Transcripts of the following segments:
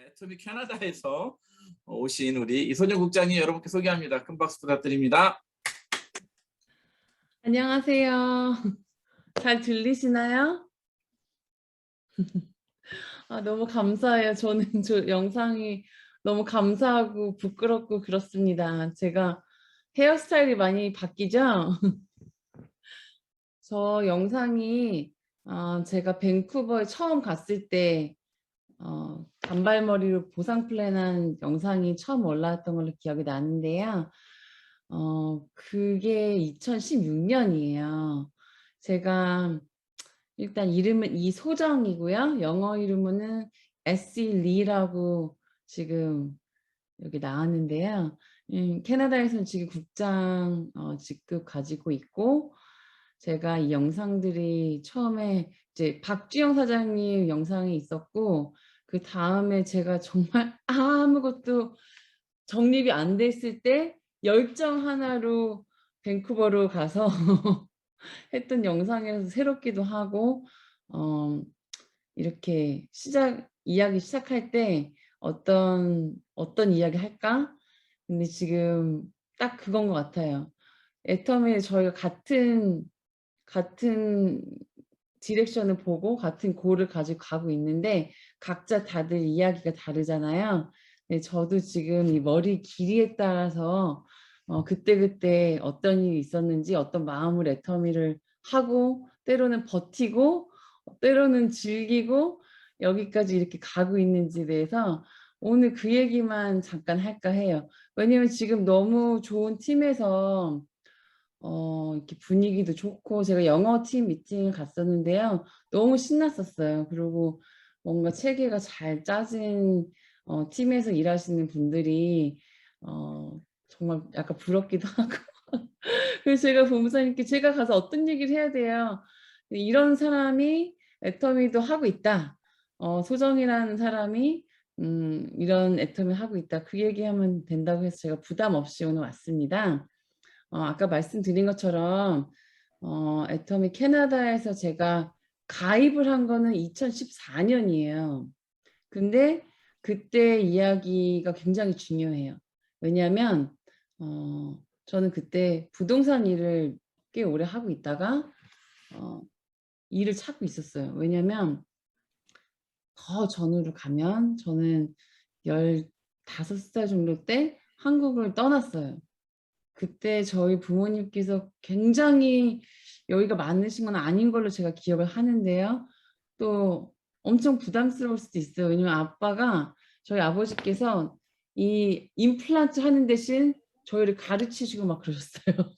애터미 캐나다에서 오신 우리 이소정 국장님 여러분께 소개합니다. 큰 박수 부탁드립니다. 안녕하세요. 잘 들리시나요? 너무 감사해요. 저는 저 영상이 너무 감사하고 부끄럽고 그렇습니다. 제가 헤어스타일이 많이 바뀌죠? 저 영상이 제가 밴쿠버에 처음 갔을 때 단발머리로 보상 플랜한 영상이 처음 올라왔던 걸로 기억이 나는데요. 그게 2016년이에요. 제가 일단 이름은 이소정이고요. 영어 이름은 에시 리라고 지금 여기 나왔는데요. 캐나다에서는 지금 국장 직급 가지고 있고, 제가 이 영상들이 처음에 이제 박주영 사장님 영상이 있었고, 그 다음에 제가 정말 아무것도 정립이 안 됐을 때 열정 하나로 밴쿠버로 가서 했던 영상에서 새롭기도 하고, 이렇게 이야기 시작할 때 어떤 이야기 할까? 근데 지금 딱 그건 것 같아요. 애터미에 저희가 같은 디렉션을 보고 같은 골을 가지고 가고 있는데 각자 다들 이야기가 다르잖아요. 네, 저도 지금 이 머리 길이에 따라서 그때그때 어떤 일이 있었는지 어떤 마음을 애터미를 하고 때로는 버티고 때로는 즐기고 여기까지 이렇게 가고 있는지에 대해서 오늘 그 얘기만 잠깐 할까 해요. 왜냐면 지금 너무 좋은 팀에서 이렇게 분위기도 좋고 제가 영어팀 미팅을 갔었는데요. 너무 신났었어요. 그리고 뭔가 체계가 잘 짜진 팀에서 일하시는 분들이 정말 약간 부럽기도 하고 그래서 제가 본부장님께 제가 가서 어떤 얘기를 해야 돼요. 이런 사람이 애터미도 하고 있다. 소정이라는 사람이 이런 애터미를 하고 있다. 그 얘기하면 된다고 해서 제가 부담 없이 오늘 왔습니다. 아까 말씀드린 것처럼 애터미 캐나다에서 제가 가입을 한 거는 2014년이에요. 근데 그때 이야기가 굉장히 중요해요. 왜냐하면 저는 그때 부동산 일을 꽤 오래 하고 있다가 일을 찾고 있었어요. 왜냐하면 더 전으로 가면 저는 15살 정도 때 한국을 떠났어요. 그때 저희 부모님께서 굉장히 여유가 많으신 건 아닌 걸로 제가 기억을 하는데요. 또 엄청 부담스러울 수도 있어요. 왜냐면 저희 아버지께서 이 임플란트 하는 대신 저희를 가르치시고 막 그러셨어요.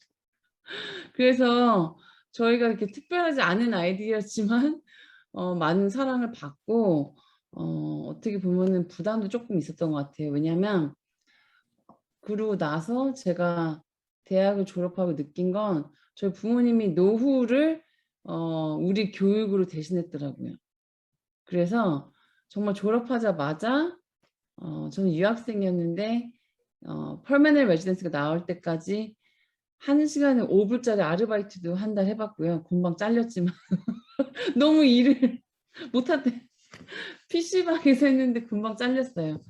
그래서 저희가 이렇게 특별하지 않은 아이들이었지만 많은 사랑을 받고 어떻게 보면은 부담도 조금 있었던 것 같아요. 왜냐하면 그러고 나서 제가 대학을 졸업하고 느낀 건 저희 부모님이 노후를 우리 교육으로 대신했더라고요. 그래서 정말 졸업하자마자 저는 유학생이었는데 퍼머넌트 레지던스가 나올 때까지 1시간에 5불짜리 아르바이트도 한 달 해봤고요. 금방 잘렸지만 너무 일을 못한대. PC방에서 했는데 금방 잘렸어요.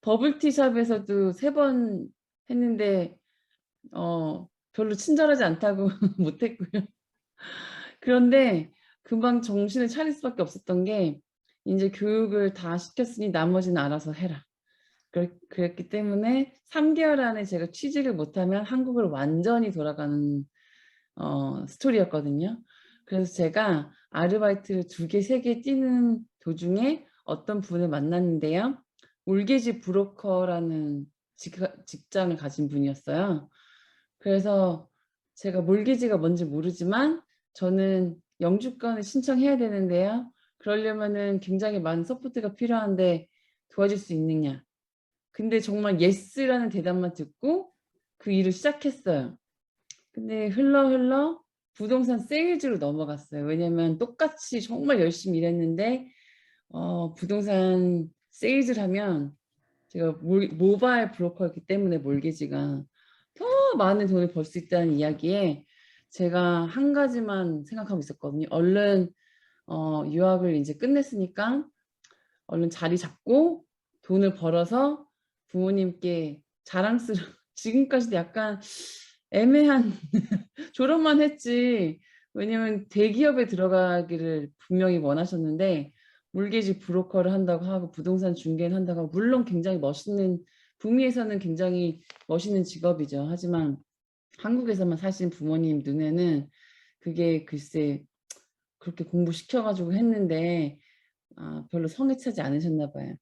버블티샵에서도 3번 했는데 별로 친절하지 않다고 못했고요. 그런데 금방 정신을 차릴 수밖에 없었던 게 이제 교육을 다 시켰으니 나머지는 알아서 해라. 그랬기 때문에 3개월 안에 제가 취직을 못하면 한국을 완전히 돌아가는 스토리였거든요. 그래서 제가 아르바이트를 2개, 3개 뛰는 도중에 어떤 분을 만났는데요. 몰게지 브로커라는 직장을 가진 분이었어요. 그래서 제가 몰게지가 뭔지 모르지만 저는 영주권을 신청해야 되는데요. 그러려면은 굉장히 많은 서포트가 필요한데 도와줄 수 있느냐. 근데 정말 예스라는 대답만 듣고 그 일을 시작했어요. 근데 흘러 부동산 세일즈로 넘어갔어요. 왜냐면 똑같이 정말 열심히 일했는데 부동산 세일즈를 하면 제가 모바일 브로커였기 때문에 몰게지가 더 많은 돈을 벌 수 있다는 이야기에 제가 한 가지만 생각하고 있었거든요. 얼른 유학을 이제 끝냈으니까 얼른 자리 잡고 돈을 벌어서 부모님께 자랑스러운 지금까지도 약간 애매한 졸업만 했지 왜냐면 대기업에 들어가기를 분명히 원하셨는데 물계지 브로커를 한다고 하고 부동산 중개를 한다고 하고 물론 굉장히 멋있는 북미에서는 굉장히 멋있는 직업이죠. 하지만 한국에서만 사신 부모님 눈에는 그게 글쎄 그렇게 공부시켜가지고 했는데 별로 성에 차지 않으셨나 봐요.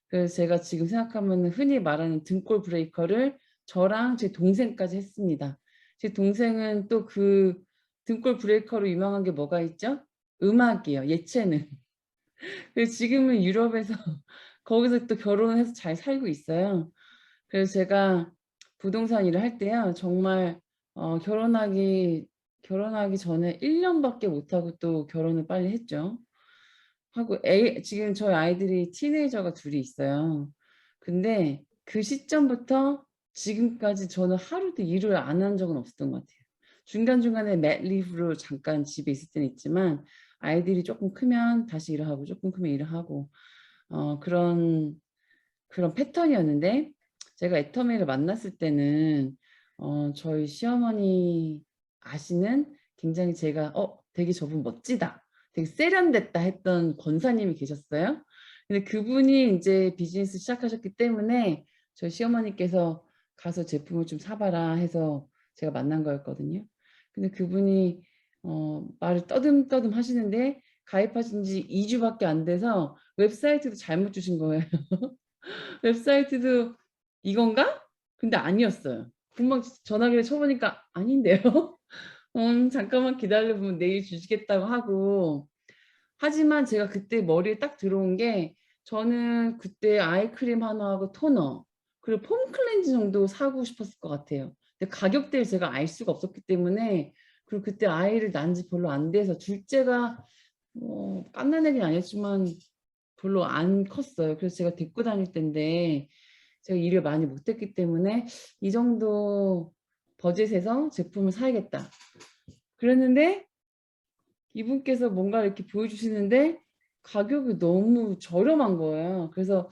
그래서 제가 지금 생각하면 흔히 말하는 등골 브레이커를 저랑 제 동생까지 했습니다. 제 동생은 또 그 등골 브레이커로 유명한 게 뭐가 있죠? 음악이요. 예체능. 그래서 지금은 유럽에서 거기서 또 결혼을 해서 잘 살고 있어요. 그래서 제가 부동산 일을 할 때요. 정말 결혼하기 전에 1년밖에 못하고 또 결혼을 빨리 했죠. 하고 지금 저희 아이들이 티네이저가 둘이 있어요. 근데 그 시점부터 지금까지 저는 하루도 일을 안 한 적은 없었던 것 같아요. 중간중간에 맷리브로 잠깐 집에 있을 때는 있지만 아이들이 조금 크면 다시 일을 하고 조금 크면 일을 하고 그런 패턴이었는데 제가 애터미를 만났을 때는 저희 시어머니 아시는 굉장히 제가 되게 저분 멋지다. 되게 세련됐다 했던 권사님이 계셨어요. 근데 그분이 이제 비즈니스 시작하셨기 때문에 저희 시어머니께서 가서 제품을 좀 사봐라 해서 제가 만난 거였거든요. 근데 그분이 말을 떠듬떠듬 하시는데 가입하신 지 2주밖에 안 돼서 웹사이트도 잘못 주신 거예요. 웹사이트도 이건가? 근데 아니었어요. 금방 전화기를 쳐보니까 아닌데요. 잠깐만 기다려보면 내일 주시겠다고 하고 하지만 제가 그때 머리에 딱 들어온 게 저는 그때 아이크림 하나하고 토너 그리고 폼 클렌즈 정도 사고 싶었을 것 같아요. 근데 가격대를 제가 알 수가 없었기 때문에 그리고 그때 아이를 낳은 지 별로 안 돼서 둘째가 깐난 애기는 아니었지만 별로 안 컸어요. 그래서 제가 데리고 다닐 때인데 제가 일을 많이 못했기 때문에 이 정도 버젯에서 제품을 사야겠다. 그랬는데 이분께서 뭔가 이렇게 보여주시는데 가격이 너무 저렴한 거예요. 그래서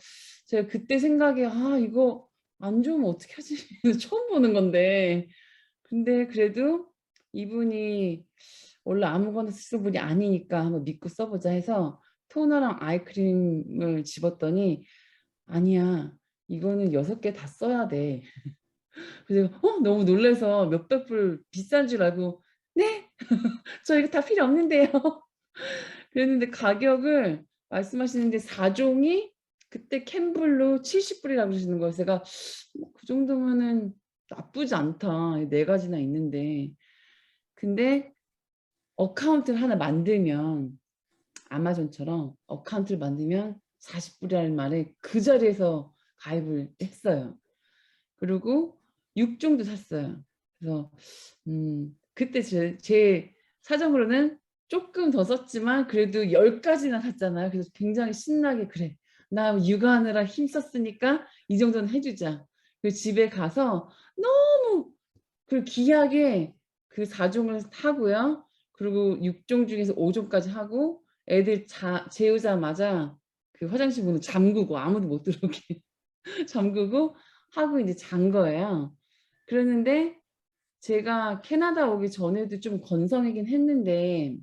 제가 그때 생각에 이거 안 좋으면 어떻게 하지? 처음 보는 건데 근데 그래도 이분이 원래 아무거나 쓰는 분이 아니니까 한번 믿고 써보자 해서 토너랑 아이크림을 집었더니 아니야 이거는 6개 다 써야 돼. 그래서 너무 놀라서 몇백 불 비싼 줄 알고 네? 저 이거 다 필요 없는데요. 그랬는데 가격을 말씀하시는데 4종이 그때 캔블로 70불이라고 그러시는 거예요. 제가 그 정도면은 나쁘지 않다. 4가지나 있는데. 근데 어카운트를 하나 만들면 아마존처럼 어카운트를 만들면 40불이라는 말에 그 자리에서 가입을 했어요. 그리고 6종도 샀어요. 그래서 그때 제 사정으로는 조금 더 썼지만 그래도 10가지나 샀잖아요. 그래서 굉장히 신나게 그래. 나 육아하느라 힘썼으니까 이 정도는 해주자. 그리고 집에 가서 너무 귀하게 그 4종을 하고요. 그리고 6종 중에서 5종까지 하고 애들 재우자마자 그 화장실 문을 잠그고 아무도 못 들어오게 잠그고 하고 이제 잔 거예요. 그랬는데 제가 캐나다 오기 전에도 좀 건성이긴 했는데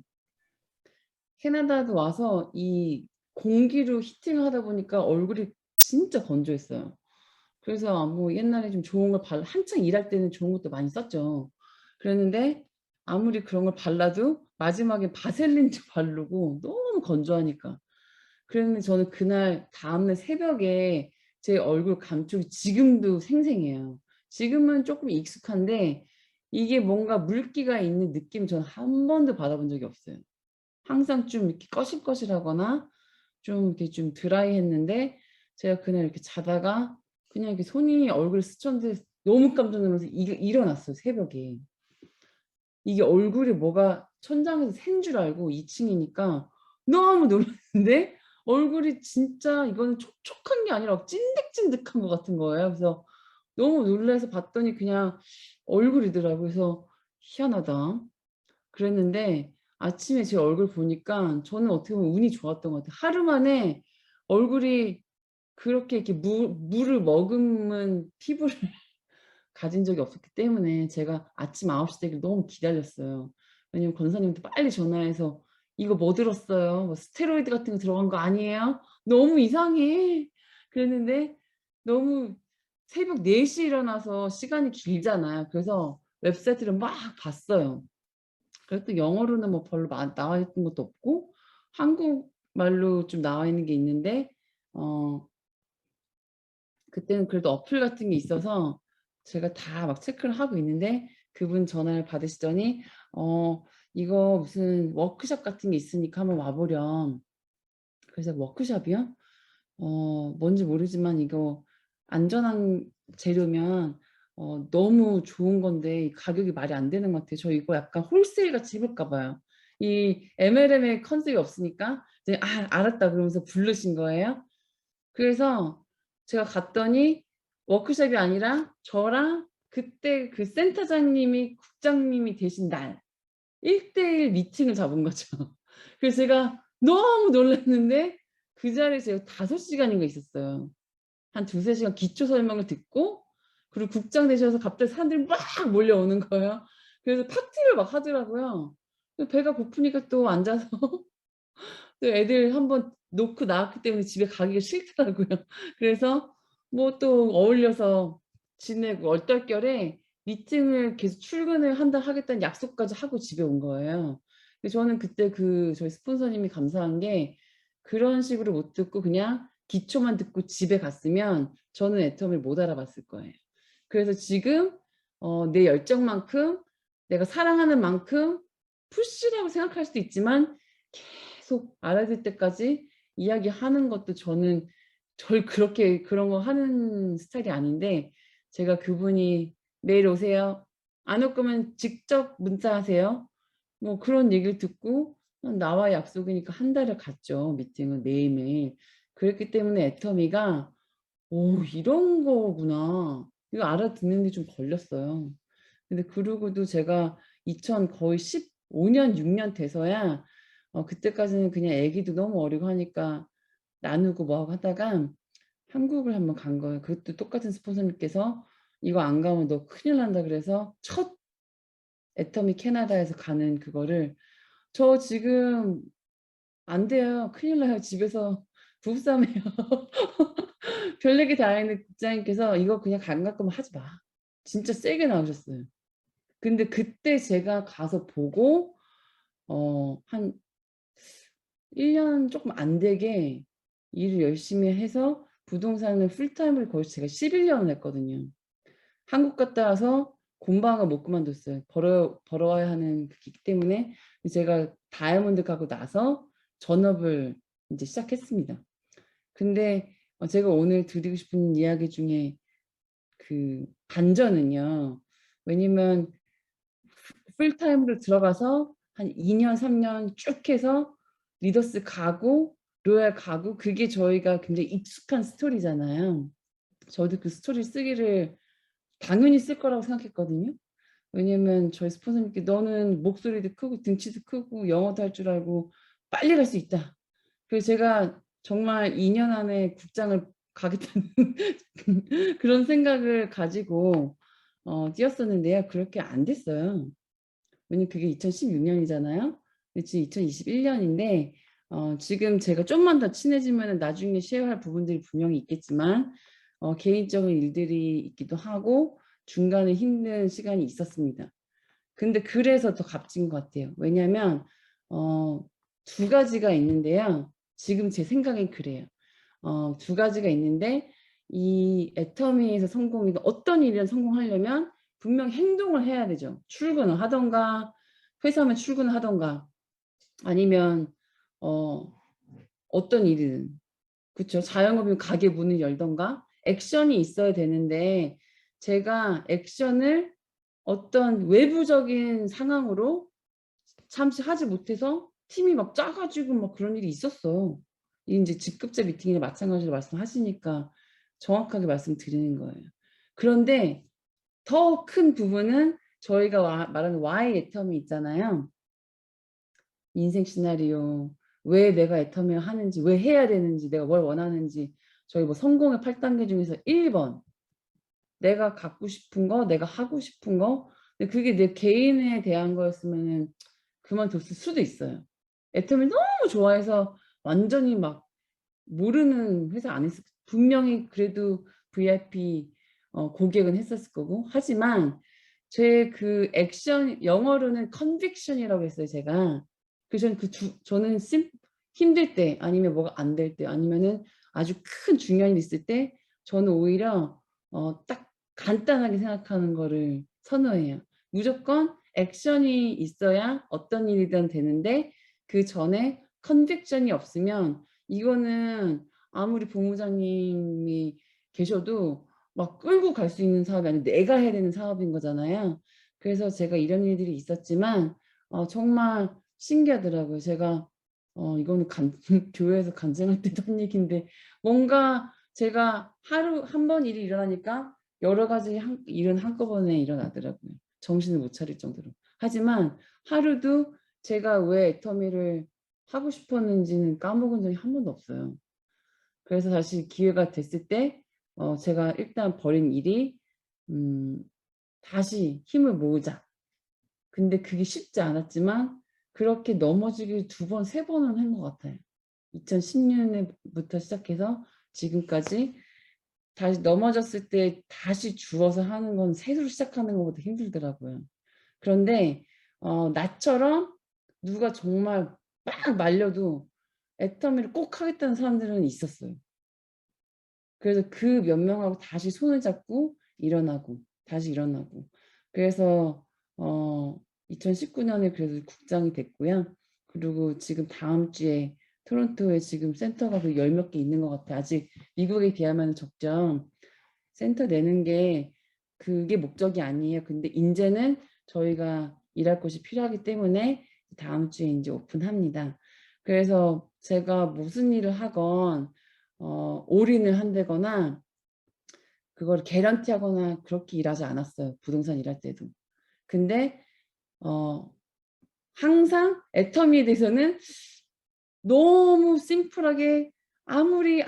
캐나다도 와서 이 공기로 히팅을 하다 보니까 얼굴이 진짜 건조했어요. 그래서 뭐 옛날에 좀 좋은 걸 한창 일할 때는 좋은 것도 많이 썼죠. 그랬는데 아무리 그런 걸 발라도 마지막에 바셀린도 바르고 너무 건조하니까. 그랬는데 저는 그날 다음날 새벽에 제 얼굴 감촉이 지금도 생생해요. 지금은 조금 익숙한데 이게 뭔가 물기가 있는 느낌 저는 한 번도 받아본 적이 없어요. 항상 좀 이렇게 거실거실하거나 좀 이렇게 좀 드라이했는데 제가 그날 이렇게 자다가 그냥 이렇게 손이 얼굴에 스쳤는데 너무 깜짝 놀라서 일어났어요 새벽에. 이게 얼굴에 뭐가 천장에서 샌 줄 알고 2층이니까 너무 놀랐는데 얼굴이 진짜 이거는 촉촉한 게 아니라 찐득찐득한 것 같은 거예요. 그래서 너무 놀라서 봤더니 그냥 얼굴이더라고요. 그래서 희한하다. 그랬는데 아침에 제 얼굴 보니까 저는 어떻게 보면 운이 좋았던 것 같아요. 하루 만에 얼굴이 그렇게 이렇게 물을 머금은 피부를 가진 적이 없었기 때문에 제가 아침 9시 되기를 너무 기다렸어요. 왜냐면 권사님한테 빨리 전화해서 "이거 뭐 들었어요? 뭐 스테로이드 같은 거 들어간 거 아니에요? 너무 이상해." 그랬는데 너무 새벽 4시에 일어나서 시간이 길잖아요. 그래서 웹사이트를 막 봤어요. 그래도 영어로는 뭐 별로 나와 있는 것도 없고 한국말로 좀 나와 있는 게 있는데 어 그때는 그래도 어플 같은 게 있어서 제가 다 막 체크를 하고 있는데 그분 전화를 받으시더니 "이거 무슨 워크숍 같은 게 있으니까 한번 와 보렴." 그래서 "워크숍이요? 뭔지 모르지만 이거 안전한 재료면 너무 좋은 건데 가격이 말이 안 되는 것 같아요. 저 이거 약간 홀세일 같이 입을까 봐요." 이 MLM의 컨셉이 없으니까 이제 "아 알았다." 그러면서 부르신 거예요. 그래서 제가 갔더니 워크숍이 아니라 저랑 그때 그 센터장님이 국장님이 되신 날 1:1 미팅을 잡은 거죠. 그래서 제가 너무 놀랐는데 그 자리에 제가 5 시간인가 있었어요. 한 2-3 시간 기초 설명을 듣고 그리고 국장 되셔서 갑자기 사람들이 막 몰려오는 거예요. 그래서 파티를 막 하더라고요. 배가 고프니까 또 앉아서 또 애들 한번 놓고 나왔기 때문에 집에 가기가 싫더라고요. 그래서 뭐 또 어울려서 지내고 얼떨결에 미팅을 계속 출근을 하겠다는 약속까지 하고 집에 온 거예요. 그래서 저는 그때 저희 스폰서님이 감사한 게 그런 식으로 못 듣고 그냥 기초만 듣고 집에 갔으면 저는 애터미를 못 알아봤을 거예요. 그래서 지금 내 열정만큼 내가 사랑하는 만큼 푸시라고 생각할 수도 있지만 계속 알아들 때까지 이야기하는 것도 저는 그렇게 그런 거 하는 스타일이 아닌데 제가 그분이 "내일 오세요." 안 올 거면 직접 문자하세요. 뭐 그런 얘기를 듣고 나와의 약속이니까 한 달을 갔죠, 미팅을 매일매일. 그랬기 때문에 애터미가 '오 이런 거구나.' 이거 알아듣는 데 좀 걸렸어요. 근데 그러고도 제가 2000 거의 15 년 6년 돼서야 그때까지는 그냥 애기도 너무 어리고 하니까 나누고 뭐 하고 하다가 한국을 한번 간 거예요. 그것도 똑같은 스폰서님께서 "이거 안 가면 너 큰일 난다." 그래서 첫 애터미 캐나다에서 가는 그거를 저 지금 안 돼요. 큰일 나요. 집에서 부부싸움해요. 별 얘기 다 했는데 국장님께서 "이거 그냥 안 갈 거면 하지 마." 진짜 세게 나오셨어요. 근데 그때 제가 가서 보고 한 1년 쪼끔 안 되게 일을 열심히 해서 부동산을 풀타임으로 거의 제가 11 년을 했거든요. 한국 갔다 와서 공방을 못 그만뒀어요. 벌어와야 하는 그게 있기 때문에 제가 다이아몬드 가고 나서 전업을 인제 시작했습니다. 근데 제가 오늘 드리고 싶은 이야기 중에 그 반전은요. 왜냐면 풀타임으로 들어가서 한 2년 3년 쭉 해서 리더스 가고 로얄 가고 그게 저희가 굉장히 익숙한 스토리잖아요. 저도 그 스토리를 쓰기를 당연히 쓸 거라고 생각했거든요. 왜냐면 저희 스폰서님께 "너는 목소리도 크고 등치도 크고 영어도 할 줄 알고 빨리 갈 수 있다." 그래서 제가 정말 2년 안에 국장을 가겠다는 그런 생각을 가지고 뛰었었는데요. 그렇게 안 됐어요. 왜냐면 그게 2016 년이잖아요. 근데 지금 2021 년인데 지금 제가 좀만 더 친해지면은 나중에 쉐어할 부분들이 분명히 있겠지만 개인적인 일들이 있기도 하고 중간에 힘든 시간이 있었습니다. 근데 그래서 더 값진 것 같아요. 왜냐면 어 2 가지가 있는데요. 지금 제 생각엔 그래요. 2 가지가 있는데 이 애터미에서 성공이든 어떤 일이든 성공하려면 분명히 행동을 해야 되죠. 출근을 하든가 회사면 출근을 하든가 아니면 어 어떤 일이든 그쵸. 자영업이면 가게 문을 열든가 액션이 있어야 되는데 제가 액션을 어떤 외부적인 상황으로 잠시 하지 못해서 팀이 막 짜 가지고 막 그런 일이 있었어요. 인제 직급제 미팅이나 마찬가지로 말씀하시니까 정확하게 말씀드리는 거예요. 그런데 더 큰 부분은 저희가 말하는 Why 애터미 있잖아요. 인생 시나리오. 왜 내가 애터미를 하는지, 왜 해야 되는지, 내가 뭘 원하는지 저희 뭐 성공의 8단계 중에서 1번. 내가 갖고 싶은 거, 내가 하고 싶은 거. 근데 그게 내 개인에 대한 거였으면 그만뒀을 수도 있어요. 애터미 너무 좋아해서 완전히 막 모르는 회사 안 했을, 분명히 그래도 VIP 고객은 했었을 거고. 하지만 제 그 액션, 영어로는 컨빅션이라고 했어요, 제가. 그래서 저는 힘들 때, 아니면 뭐가 안 될 때, 아니면은 아주 큰 중요한 일 있을 때, 저는 오히려 딱 간단하게 생각하는 거를 선호해요. 무조건 액션이 있어야 어떤 일이든 되는데, 그 전에 컨빅션이 없으면 이거는 아무리 본부장님이 계셔도 막 끌고 갈 수 있는 사업이 아니고 내가 해야 되는 사업인 거잖아요. 그래서 제가 이런 일들이 있었지만 정말 신기하더라고요. 제가 이거는 교회에서 간증할 때도 한 얘기인데, 뭔가 제가 하루 한 번 일이 일어나니까 여러 가지 일은 한꺼번에 일어나더라고요. 정신을 못 차릴 정도로. 하지만 하루도 제가 왜 애터미를 하고 싶었는지는 까먹은 적이 한 번도 없어요. 그래서 다시 기회가 됐을 때 제가 일단 버린 일이 다시 힘을 모으자. 근데 그게 쉽지 않았지만 그렇게 넘어지길 2번, 3번은 한 것 같아요. 2010년부터 시작해서 지금까지 다시 넘어졌을 때 다시 주워서 하는 건 새로 시작하는 것보다 힘들더라고요. 그런데 나처럼 누가 정말 막 말려도 애터미를 꼭 하겠다는 사람들은 있었어요. 그래서 그 몇 명하고 다시 손을 잡고 일어나고 다시 일어나고. 그래서 2019년에 그래서 국장이 됐고요. 그리고 지금 다음 주에 토론토에 지금 센터가 그 10몇 개 있는 것 같아요. 아직 미국에 비하면 적죠. 센터 내는 게 그게 목적이 아니에요. 근데 이제는 저희가 일할 곳이 필요하기 때문에 다음 주에 이제 오픈합니다. 그래서 제가 무슨 일을 하건 올인을 한다거나 그걸 개런티 하거나 그렇게 일하지 않았어요. 부동산 일할 때도. 근데 항상 애터미에 대해서는 너무 심플하게 아무리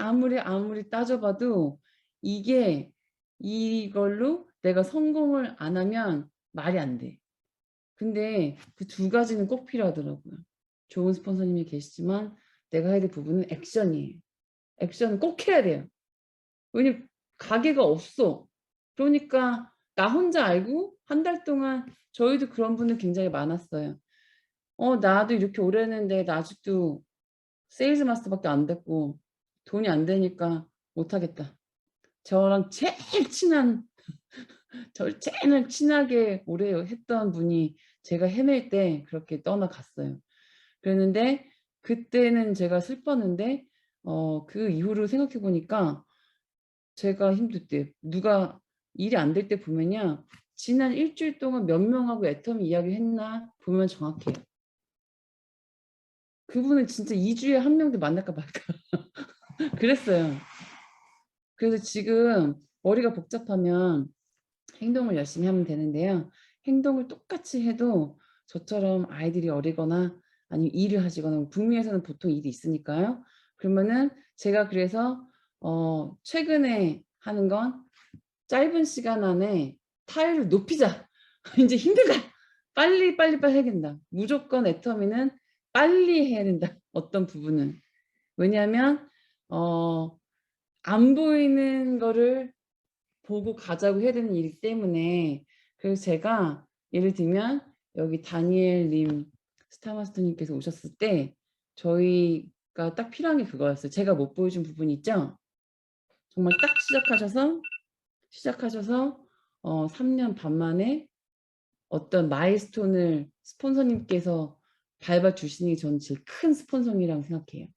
따져봐도 이게 이걸로 내가 성공을 안 하면 말이 안 돼. 근데 그 2가지는 꼭 필요하더라고요. 좋은 스폰서님이 계시지만 내가 해야 될 부분은 액션이에요. 액션은 꼭 해야 돼요. 왜냐면 가게가 없어. 그러니까 나 혼자 알고 한 달 동안 저희도 그런 분들 굉장히 많았어요. 나도 이렇게 오래 했는데 나 아직도 세일즈 마스터밖에 안 됐고 돈이 안 되니까 못하겠다. 저랑 저를 제일 친하게 오래 했던 분이 제가 헤맬 때 그렇게 떠나갔어요. 그랬는데 그때는 제가 슬펐는데 그 이후로 생각해 보니까 제가 힘들 때 누가 일이 안 될 때 보면요. 지난 일주일 동안 몇 명하고 애터미 이야기를 했나 보면 정확해요. 그분은 진짜 2주에 한 명도 만날까 말까 그랬어요. 그래서 지금 머리가 복잡하면 행동을 열심히 하면 되는데요. 행동을 똑같이 해도 저처럼 아이들이 어리거나 아니면 일을 하시거나 북미에서는 보통 일이 있으니까요. 그러면은 제가 그래서 최근에 하는 건 짧은 시간 안에 타율을 높이자. 이제 힘들다. 빨리 해야 된다. 무조건 애터미는 빨리 해야 된다. 어떤 부분은. 왜냐하면 안 보이는 거를 보고 가자고 해야 되는 일이기 때문에. 그래서 제가 예를 들면 여기 다니엘님 스타마스터님께서 오셨을 때 저희가 딱 필요한 게 그거였어요. 제가 못 보여준 부분이 있죠. 정말 딱 시작하셔서 3년 반 만에 어떤 마일스톤을 스폰서님께서 밟아주시는 게 저는 제일 큰 스폰서이라고 생각해요.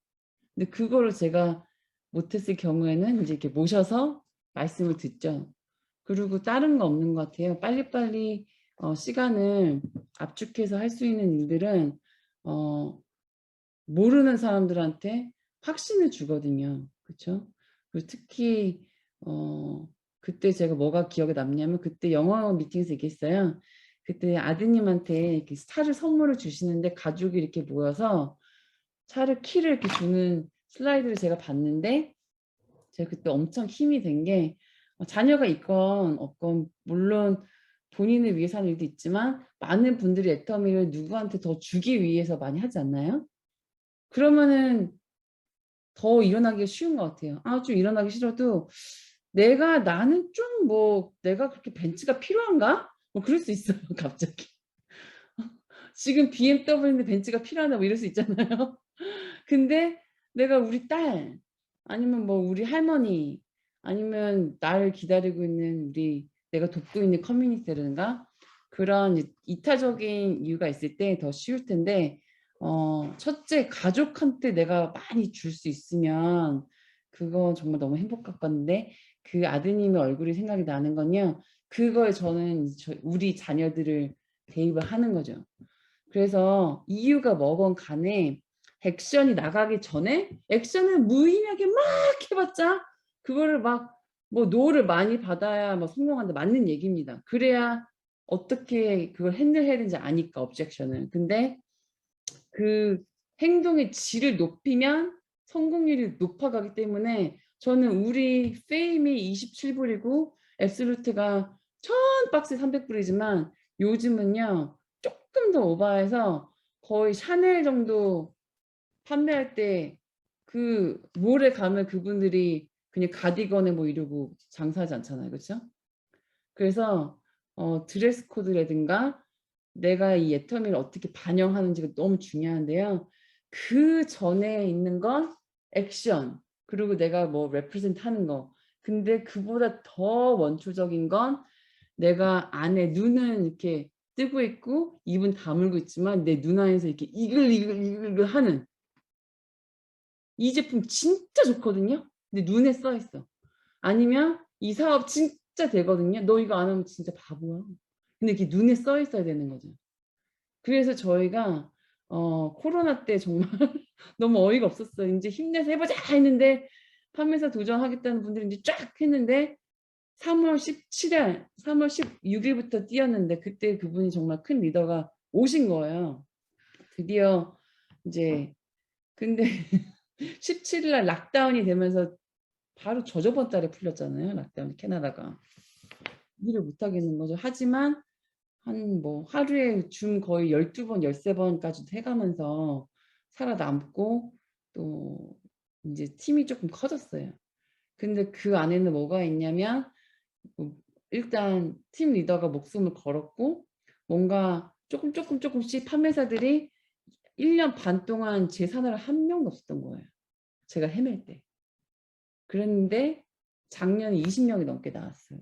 근데 그거를 제가 못했을 경우에는 이제 이렇게 모셔서 말씀을 듣죠. 그리고 다른 거 없는 것 같아요. 빨리빨리 시간을 압축해서 할 수 있는 일들은 모르는 사람들한테 확신을 주거든요. 그렇죠? 그리고 특히 그때 제가 뭐가 기억에 남냐면 그때 영어 미팅에서 얘기했어요. 그때 아드님한테 이렇게 차를 선물을 주시는데 가족이 이렇게 모여서 차를 키를 이렇게 주는 슬라이드를 제가 봤는데 제가 그때 엄청 힘이 된 게 자녀가 있건 없건 물론 본인을 위해서 하는 일도 있지만 많은 분들이 애터미를 누구한테 더 주기 위해서 많이 하지 않나요? 그러면은 더 일어나기가 쉬운 것 같아요. 좀 일어나기 싫어도 나는 좀 뭐 내가 그렇게 벤츠가 필요한가? 뭐 그럴 수 있어요, 갑자기. 지금 BMW인데 벤츠가 필요하나 뭐 이럴 수 있잖아요. 근데 내가 우리 딸 아니면 뭐 우리 할머니 아니면 나를 기다리고 있는 내가 돕고 있는 커뮤니티라든가 그런 이타적인 이유가 있을 때 더 쉬울 텐데 첫째 가족한테 내가 많이 줄 수 있으면 그건 정말 너무 행복할 건데 그 아드님의 얼굴이 생각이 나는 건요. 그거에 저는 우리 자녀들을 대입을 하는 거죠. 그래서 이유가 뭐건 간에 액션이 나가기 전에 액션을 무의미하게 막 해봤자 그거를 막 뭐 노를 많이 받아야 뭐 성공한다 맞는 얘기입니다. 그래야 어떻게 그걸 핸들해야 되는지 아니까 objection을. 근데 그 행동의 질을 높이면 성공률이 높아가기 때문에 저는 우리 페임이 27불이고 앱솔루트가 1000박스에 300불이지만 요즘은요 조금 더 오버해서 거의 샤넬 정도 판매할 때 그 몰에 가면 그분들이 그냥 가디건에 뭐 이러고 장사하지 않잖아요. 그렇죠? 그래서 드레스 코드라든가 내가 이 애터미를 어떻게 반영하는지가 너무 중요한데요. 그 전에 있는 건 액션 그리고 내가 뭐 레프레젠트 하는 거. 근데 그보다 더 원초적인 건 내가 안에 눈은 이렇게 뜨고 있고 입은 다물고 있지만 내 눈 안에서 이렇게 이글이글 하는 이 제품 진짜 좋거든요. 근데 눈에 써 있어. 아니면 이 사업 진짜 되거든요. 너 이거 안 하면 진짜 바보야. 근데 이게 눈에 써 있어야 되는 거죠. 그래서 저희가 코로나 때 정말 너무 어이가 없었어요. 인제 힘내서 해보자 했는데 판매사 도전하겠다는 분들이 인제 쫙 했는데 3월 17일, 3월 16일부터 뛰었는데 그때 그분이 정말 큰 리더가 오신 거예요. 드디어 이제 근데 17일 날 락다운이 되면서 바로 저저번 달에 풀렸잖아요. 락다운이 캐나다가. 일을 못 하겠는 거죠. 하지만 한 뭐 하루에 줌 거의 12번, 13번까지도 해 가면서 살아남고 또 인제 팀이 쪼끔 커졌어요. 근데 그 안에는 뭐가 있냐면 뭐 일단 팀 리더가 목숨을 걸었고 뭔가 쪼끔씩 판매사들이 1년 반 동안 제 산하를 한 명도 없었던 거예요, 제가 헤맬 때. 그랬는데 작년에 20명이 넘게 나왔어요.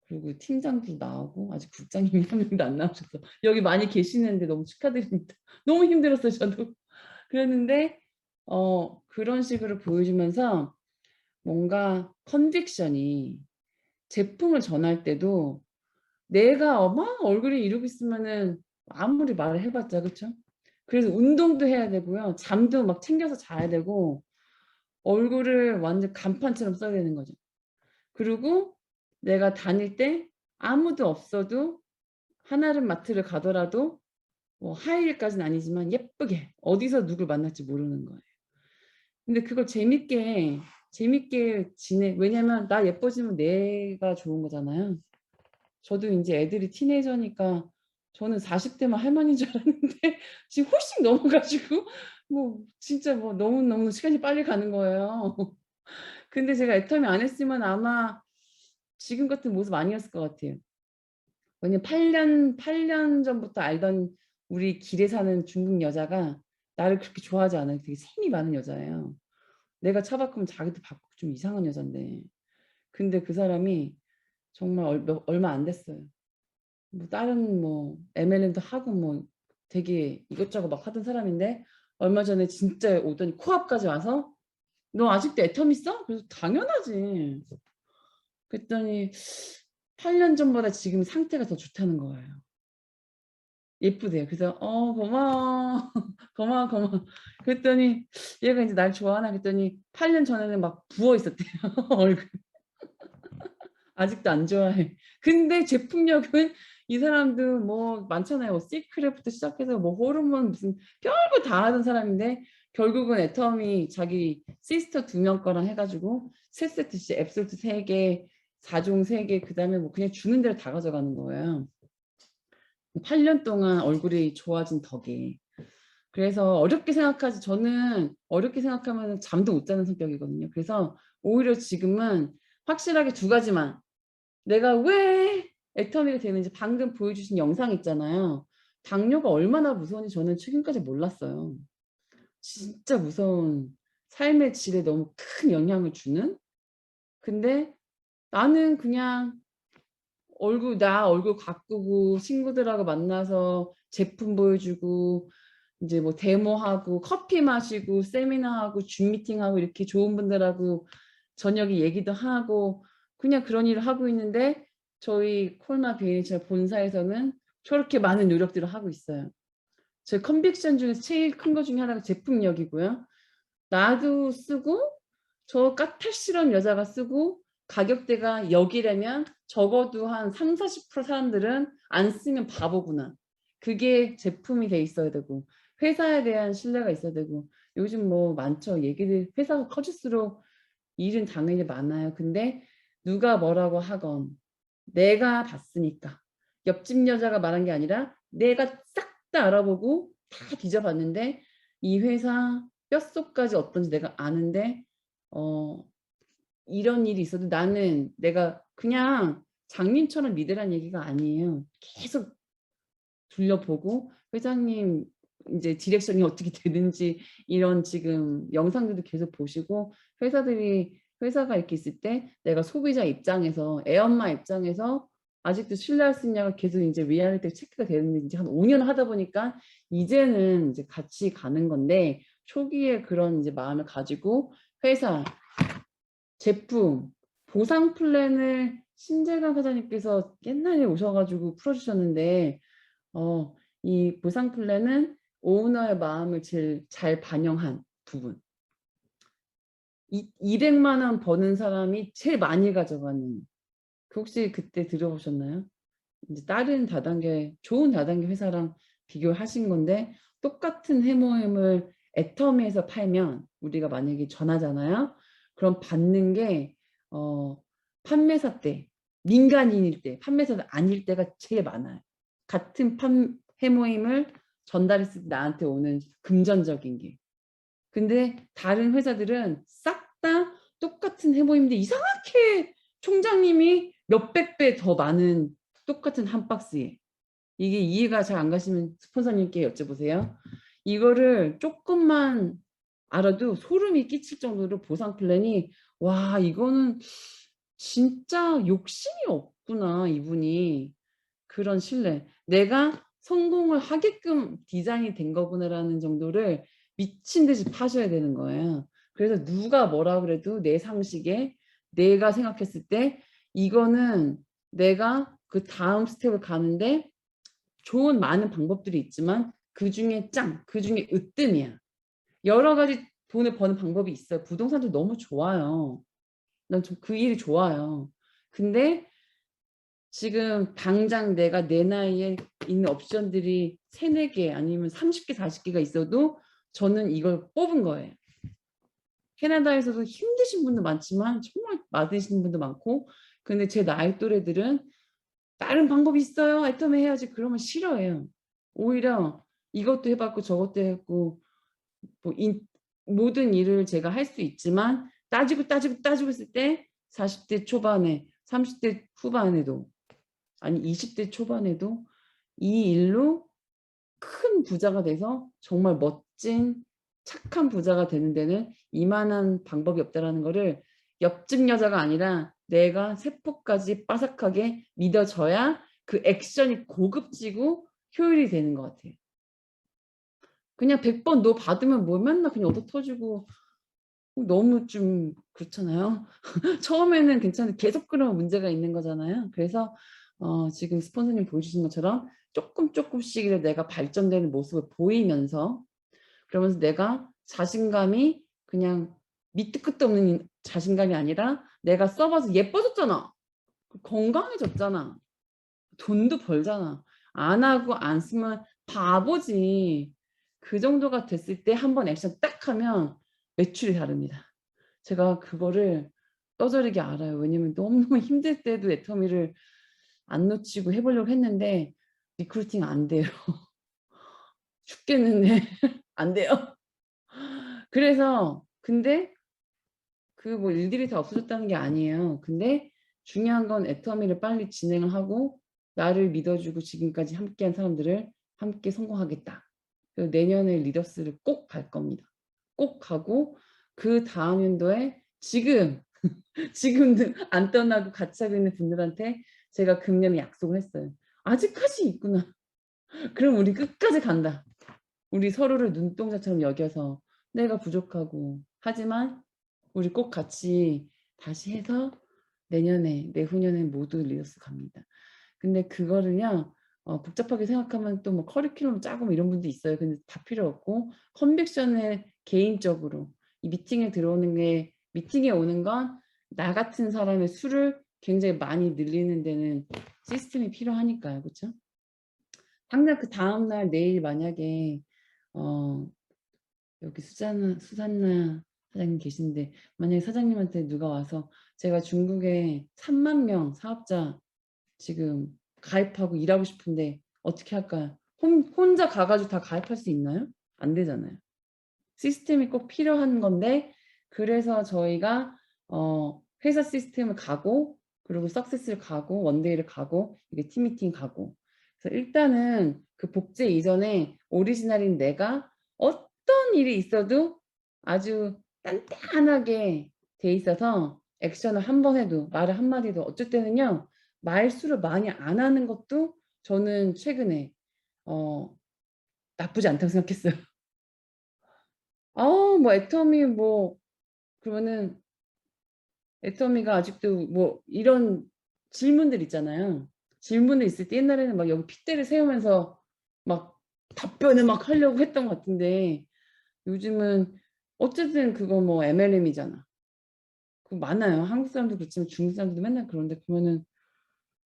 그리고 팀장도 나오고 아직 국장님이 한 명도 안 나오셔서 여기 많이 계시는데 너무 축하드립니다. 너무 힘들었어요, 저도. 그랬는데 그런 식으로 보여주면서 뭔가 컨빅션이 제품을 전할 때도 내가 막 얼굴이 이러고 있으면은 아무리 말을 해 봤자 그쵸? 그래서 운동도 해야 되고요. 잠도 막 챙겨서 자야 되고 얼굴을 완전 간판처럼 써야 되는 거죠. 그리고 내가 다닐 때 아무도 없어도 하나름 마트를 가더라도 뭐 하이힐까지는 아니지만 예쁘게 어디서 누굴 만날지 모르는 거예요. 근데 그걸 재밌게 왜냐면 나 예뻐지면 내가 좋은 거잖아요. 저도 인제 애들이 티네이저니까 저는 40 대면 할머니인 줄 알았는데 지금 훨씬 넘어 가지고 뭐 진짜 뭐 너무너무 시간이 빨리 가는 거예요. 근데 제가 애터미 안 했으면 아마 지금 같은 모습 아니었을 것 같아요. 왜냐면 8년 전부터 알던 우리 길에 사는 중국 여자가 나를 그렇게 좋아하지 않아요. 되게 sem이 많은 여자예요. 내가 차 바꾸면 자기도 바꾸고 좀 이상한 여잔데. 근데 그 사람이 정말 얼마 안 됐어요. 뭐 다른 뭐 MLM도 하고 뭐 되게 이것저것 막 하던 사람인데 얼마 전에 진짜 오더니 코앞까지 와서 "너 아직도 애텀 있어?" 그래서 "당연하지." 그랬더니 8년 전보다 지금 상태가 더 좋다는 거예요. 예쁘대요. 그래서 고마워. 고마워." 그랬더니 얘가 인제 날 좋아하나 그랬더니 8년 전에는 막 부어 있었대요 얼굴. 아직도 안 좋아해. 근데 제품력은 이 사람도 뭐 많잖아요. 뭐 시크릿부터 시작해서 뭐 호르몬 무슨 별거 다 하던 사람인데 결국은 애텀이 자기 시스터 2명 거랑 해가지고 3세트씩 앱솔트 3개, 4종 3개, 그 다음에 뭐 그냥 주는 대로 다 가져가는 거예요. 8년 동안 얼굴이 좋아진 덕에. 그래서 어렵게 생각하지, 저는 어렵게 생각하면 잠도 못 자는 성격이거든요. 그래서 오히려 지금은 확실하게 2가지만, 내가 왜 애터미가 되는지 방금 보여주신 영상 있잖아요. 당뇨가 얼마나 무서운지 저는 최근까지 몰랐어요. 진짜 무서운, 삶의 질에 너무 큰 영향을 주는. 근데 나는 그냥 나 얼굴 가꾸고 친구들하고 만나서 제품 보여주고 이제 뭐 데모하고 커피 마시고 세미나하고 줌 미팅하고 이렇게 좋은 분들하고 저녁에 얘기도 하고 그냥 그런 일을 하고 있는데, 저희 콜마 베이니처 본사에서는 저렇게 많은 노력들을 하고 있어요. 제 컨빅션 중에서 제일 큰 거 중에 하나가 제품력이고요. 나도 쓰고 저 까탈스러운 여자가 쓰고 가격대가 여기라면 적어도 한 30-40% 사람들은 안 쓰면 바보구나. 그게 제품이 돼 있어야 되고 회사에 대한 신뢰가 있어야 되고, 요즘 뭐 많죠. 얘기들 회사가 커질수록 일은 당연히 많아요. 근데 누가 뭐라고 하건 내가 봤으니까, 옆집 여자가 말한 게 아니라 내가 싹 다 알아보고 다 뒤져봤는데 이 회사 뼛속까지 어떤지 내가 아는데 이런 일이 있어도 나는 내가 그냥 장님처럼 믿으란 얘기가 아니에요. 계속 둘러보고 회장님 이제 디렉션이 어떻게 되는지 이런 지금 영상들도 계속 보시고, 회사가 이렇게 있을 때 내가 소비자 입장에서 애엄마 입장에서 아직도 신뢰할 수 있냐가 계속 이제 리얼리티 체크가 되는데, 이제 한 5년 하다 보니까 이제는 이제 같이 가는 건데, 초기에 그런 이제 마음을 가지고 회사 제품 보상 플랜을 신재강 사장님께서 옛날에 오셔가지고 풀어주셨는데, 이 보상 플랜은 오너의 마음을 제일 잘 반영한 부분. 200만 원 버는 사람이 제일 많이 가져가는, 혹시 그때 들어보셨나요? 이제 다른 좋은 다단계 회사랑 비교하신 건데, 똑같은 해모임을 애터미에서 팔면 우리가 만약에 전하잖아요. 그럼 받는 게 판매사 때, 민간인일 때, 판매사 아닐 때가 제일 많아요. 같은 해모임을 전달했을 때 나한테 오는 금전적인 게. 근데 다른 회사들은 싹 다 똑같은 해모임인데 이상하게 총장님이 몇백 배 더 많은, 똑같은 한 박스에. 이게 이해가 잘 안 가시면 스폰서님께 여쭤보세요. 이거를 조금만 알아도 소름이 끼칠 정도로 보상 플랜이, 와 이거는 진짜 욕심이 없구나 이분이. 그런 신뢰, 내가 성공을 하게끔 디자인이 된 거구나라는 정도를 미친 듯이 파셔야 되는 거예요. 그래서 누가 뭐라 그래도 내 상식에, 내가 생각했을 때 이거는 내가 그 다음 스텝을 가는데 좋은 많은 방법들이 있지만 그중에 그중에 으뜸이야. 여러 가지 돈을 버는 방법이 있어요. 부동산도 너무 좋아요. 난 그 일이 좋아요. 근데 지금 당장 내가 내 나이에 있는 옵션들이 3-4개 아니면 30개, 40개가 있어도 저는 이걸 뽑은 거예요. 캐나다에서도 힘드신 분도 많지만 정말 많으신 분도 많고, 근데 제 나이 또래들은 다른 방법이 있어요, 애터미 해야지, 그러면 싫어해요. 오히려 이것도 해봤고 저것도 했고 뭐 모든 일을 제가 할 수 있지만 따지고 있을 때 40대 초반에 30대 후반에도 아니 20대 초반에도 이 일로 큰 부자가 돼서 정말 멋진 착한 부자가 되는 데는 이만한 방법이 없다라는 거를 옆집 여자가 아니라 내가 세포까지 바삭하게 믿어져야 그 액션이 고급지고 효율이 되는 것 같아요. 그냥 100번 너 받으면 뭐 맨날 그냥 얻어 터지고 너무 좀 그렇잖아요. 처음에는 괜찮은데 계속 그러면 문제가 있는 거잖아요. 그래서 지금 스폰서님 보여주신 것처럼 조금씩 내가 발전되는 모습을 보이면서, 그러면서 내가 자신감이 그냥 밑도 끝도 없는 자신감이 아니라 내가 써봐서 예뻐졌잖아, 건강해졌잖아, 돈도 벌잖아, 안 하고 안 쓰면 바보지. 그 정도가 됐을 때 한 번 액션 딱 하면 매출이 다릅니다. 제가 그거를 뼈저리게 알아요. 왜냐면 너무너무 힘들 때도 애터미를 안 놓치고 해 보려고 했는데 리크루팅 안 돼요. 죽겠는데 안 돼요. 그래서 근데 그 뭐 일들이 다 없어졌다는 게 아니에요. 근데 중요한 건 애터미를 빨리 진행을 하고 나를 믿어주고 지금까지 함께한 사람들을 함께 성공하겠다. 그리고 내년에 리더스를 꼭 갈 겁니다. 꼭 가고 그 다음 연도에 지금도 안 떠나고 같이 하고 있는 분들한테 제가 금년에 약속을 했어요. 아직까지 있구나. 그럼 우리 끝까지 간다. 우리 서로를 눈동자처럼 여겨서 내가 부족하고 하지만 우리 꼭 같이 다시 해서 내년에 내후년에 모두 리더스 갑니다. 근데 그거를요 복잡하게 생각하면 또 뭐 커리큘럼 짜고 뭐 이런 분도 있어요. 근데 다 필요 없고 컨빅션을 개인적으로 이 미팅에 들어오는 게 미팅에 오는 건 나 같은 사람의 수를 굉장히 많이 늘리는 데는 시스템이 필요하니까요. 그렇죠? 당장 그 다음 날 내일 만약에 어 여기 수산나 사장님 계신데 만약에 사장님한테 누가 와서 제가 중국에 3만 명 사업자 지금 가입하고 일하고 싶은데 어떻게 할까요? 혼자 가 가지고 다 가입할 수 있나요? 안 되잖아요. 시스템이 꼭 필요한 건데 그래서 저희가 회사 시스템을 가고 그리고 석세스를 가고 원데이를 가고 이게 팀 미팅 가고 그래서 일단은 그 복제 이전에 오리지널인 내가 어떤 일이 있어도 아주 단단하게 돼 있어서 액션을 한 번 해도 말을 한 마디도 어쩔 때는요 말수를 많이 안 하는 것도 저는 최근에 나쁘지 않다고 생각했어요. 뭐 애터미 뭐 그러면은 애터미가 아직도 뭐 이런 질문들 있잖아요. 질문을 있을 때 옛날에는 막 여기 핏대를 세우면서 막 답변을 막 하려고 했던 것 같은데 요즘은 어쨌든 그거 뭐 MLM이잖아. 그거 많아요. 한국 사람도 그렇지만 중국 사람들도 맨날 그런데 그러면은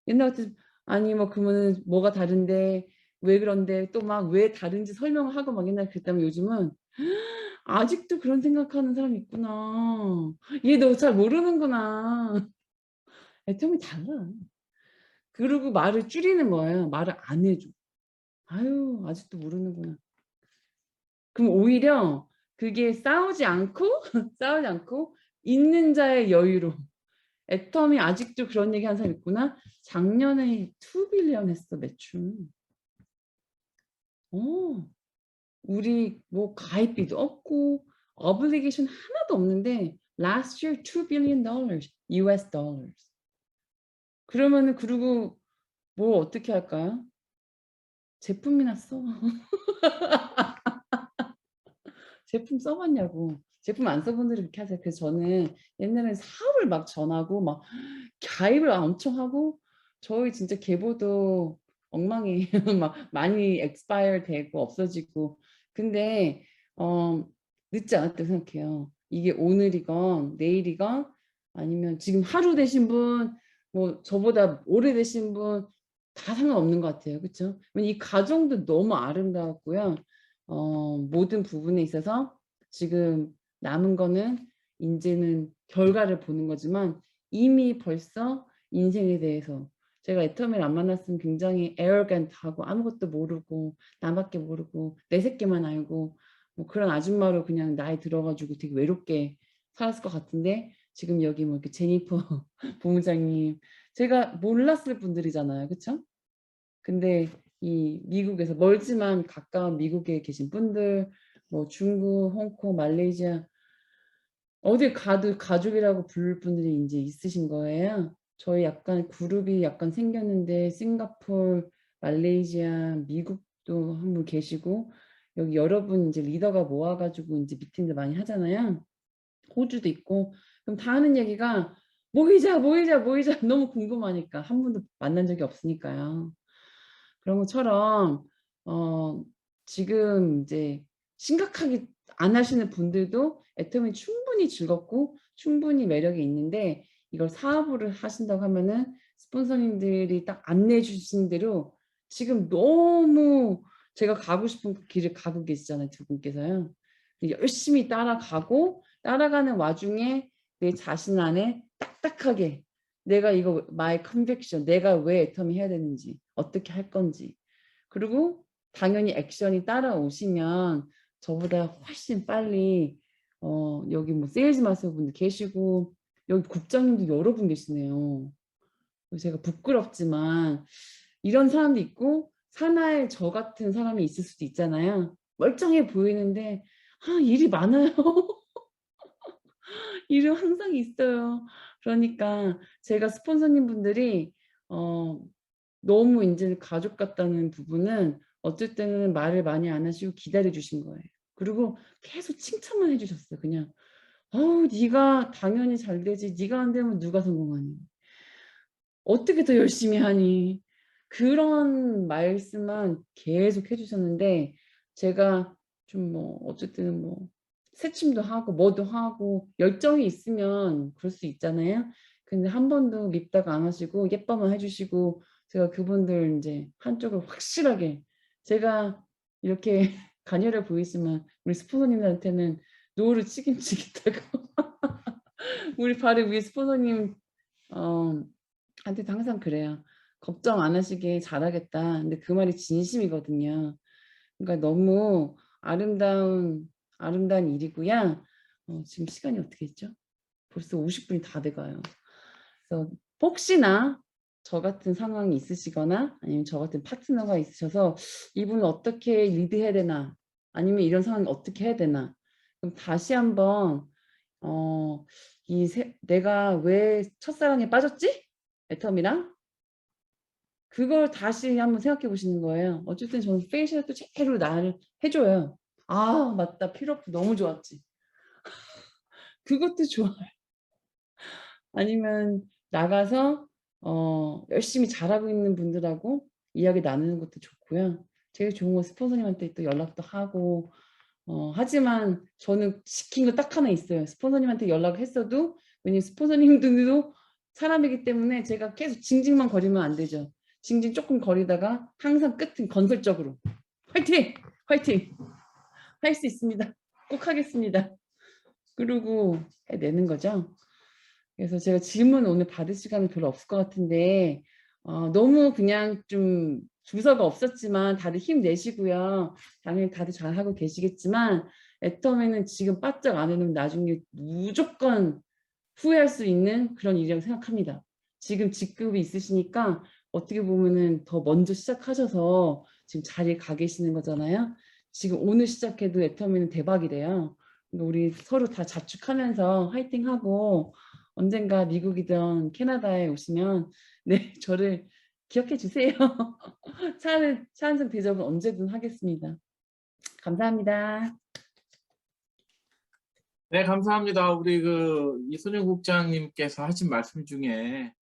옛날 같으면 아니 뭐 그러면은 뭐가 다른데 왜 그런데 또 막 왜 다른지 설명을 하고 막 옛날에 그랬다면 요즘은 아직도 그런 생각하는 사람이 있구나. 얘 너 잘 모르는구나. 애터미 달라. 그리고 말을 줄이는 거예요. 말을 안 해줘. 아유 아직도 모르는구나. 그럼 오히려 그게 싸우지 않고 싸우지 않고 있는 자의 여유로 애터미 아직도 그런 얘기하는 사람 있구나. 작년에 2 빌리언 했어 매출. 어 우리 뭐 가입비도 없고 obligation 하나도 없는데 last year $2 billion US dollars. 그러면은 그리고 뭐 어떻게 할까요? 제품이나 써. 제품 써 봤냐고. 제품 안 써 본 분들이 그렇게 하세요. 그래서 저는 옛날에는 사업을 막 전하고 막 가입을 엄청 하고 저희 진짜 계보도 엉망이에요. 막 많이 expire 되고 없어지고. 근데 늦지 않았다고 생각해요. 이게 오늘이건 내일이건 아니면 지금 하루 되신 분 뭐 저보다 오래되신 분 다 상관없는 것 같아요. 그쵸? 이 가정도 너무 아름다웠고요. 모든 부분에 있어서 지금 남은 거는 인제는 결과를 보는 거지만 이미 벌써 인생에 대해서 제가 애터미를 안 만났으면 굉장히 arrogant하고 아무것도 모르고 나밖에 모르고 내 새끼만 알고 뭐 그런 아줌마로 그냥 나이 들어 가지고 되게 외롭게 살았을 것 같은데 지금 여기 뭐 이렇게 제니퍼 본부장님 제가 몰랐을 분들이잖아요. 그쵸? 근데 이 미국에서 멀지만 가까운 미국에 계신 분들 뭐 중국, 홍콩, 말레이시아 어딜 가도 가족이라고 부를 분들이 인제 있으신 거예요. 저희 약간 그룹이 약간 생겼는데 싱가포르, 말레이시아, 미국도 한 분 계시고 여기 여러분 인제 리더가 모아 가지고 인제 미팅들 많이 하잖아요. 호주도 있고 그럼 다 하는 얘기가 "모이자, 모이자, 모이자." 너무 궁금하니까. 한 번도 만난 적이 없으니까요. 그런 것처럼 어 지금 이제 심각하게 안 하시는 분들도 애터미 충분히 즐겁고 충분히 매력이 있는데 이걸 사업으로 하신다고 하면은 스폰서님들이 딱 안내해 주신 대로 지금 너무 제가 가고 싶은 그 길을 가고 계시잖아요, 두 분께서요. 열심히 따라가고 따라가는 와중에 내 자신 안에 딱딱하게 내가 이거 my conviction, 내가 왜 애터미 해야 되는지, 어떻게 할 건지. 그리고 당연히 액션이 따라오시면 저보다 훨씬 빨리 여기 뭐 세일즈 마스터 분들 계시고 여기 국장님도 여러 분 계시네요. 제가 부끄럽지만 이런 사람도 있고 사나이 저 같은 사람이 있을 수도 있잖아요. 멀쩡해 보이는데 일이 많아요. 일은 항상 있어요. 그러니까 제가 스폰서님 분들이 너무 이제 가족 같다는 부분은 어쩔 때는 말을 많이 안 하시고 기다려 주신 거예요. 그리고 계속 칭찬만 해주셨어요. 그냥 네가 당연히 잘 되지. 네가 안 되면 누가 성공하니. 어떻게 더 열심히 하니. 그런 말씀만 계속 해주셨는데 제가 좀 뭐 어쨌든 뭐 새침도 하고 뭐도 하고 열정이 있으면 그럴 수 있잖아요. 근데 한 번도 밉다가 안 하시고 예뻐만 해주시고 제가 그분들 이제 한쪽을 확실하게 제가 이렇게 가녀려 보이지만 우리 스폰서님들한테는 노를 치긴치겠다고 우리 바로 위에 스폰서님 한테도 항상 그래요. 걱정 안 하시길 잘하겠다. 근데 그 말이 진심이거든요. 그러니까 너무 아름다운 일이고요. 지금 시간이 어떻게 했죠? 벌써 50분이 다 돼가요. 그래서 혹시나 저 같은 상황이 있으시거나 아니면 저 같은 파트너가 있으셔서 이분은 어떻게 리드해야 되나 아니면 이런 상황이 어떻게 해야 되나 그럼 다시 한번 내가 왜 첫사랑에 빠졌지? 애텀이랑 그걸 다시 한번 생각해 보시는 거예요. 어쨌든 저는 페이셜도 제대로 나를 해줘요. 아 맞다 필러프 너무 좋았지. 그것도 좋아요. 아니면 나가서 열심히 잘하고 있는 분들하고 이야기 나누는 것도 좋고요. 제일 좋은 건 스폰서님한테 또 연락도 하고 하지만 저는 시킨 거 딱 하나 있어요. 스폰서님한테 연락을 했어도 왜냐면 스폰서님들도 사람이기 때문에 제가 계속 징징만 거리면 안 되죠. 징징 조금 거리다가 항상 끝은 건설적으로 화이팅! 화이팅! 할 수 있습니다. 꼭 하겠습니다. 그리고 해내는 거죠. 그래서 제가 질문 오늘 받을 시간은 별로 없을 것 같은데 너무 그냥 좀 주서가 없었지만 다들 힘내시고요. 당연히 다들 잘하고 계시겠지만 애터미는 지금 바짝 안 해놓으면 나중에 무조건 후회할 수 있는 그런 일이라고 생각합니다. 지금 직급이 있으시니까 어떻게 보면은 더 먼저 시작하셔서 지금 자리에 가 계시는 거잖아요. 지금 오늘 시작해도 애터미는 대박이래요. 우리 서로 다 자축하면서 화이팅하고 언젠가 미국이든 캐나다에 오시면 네 저를 기억해 주세요. 차 한잔 대접은 언제든 하겠습니다. 감사합니다. 네, 감사합니다. 우리 그 이선영 국장님께서 하신 말씀 중에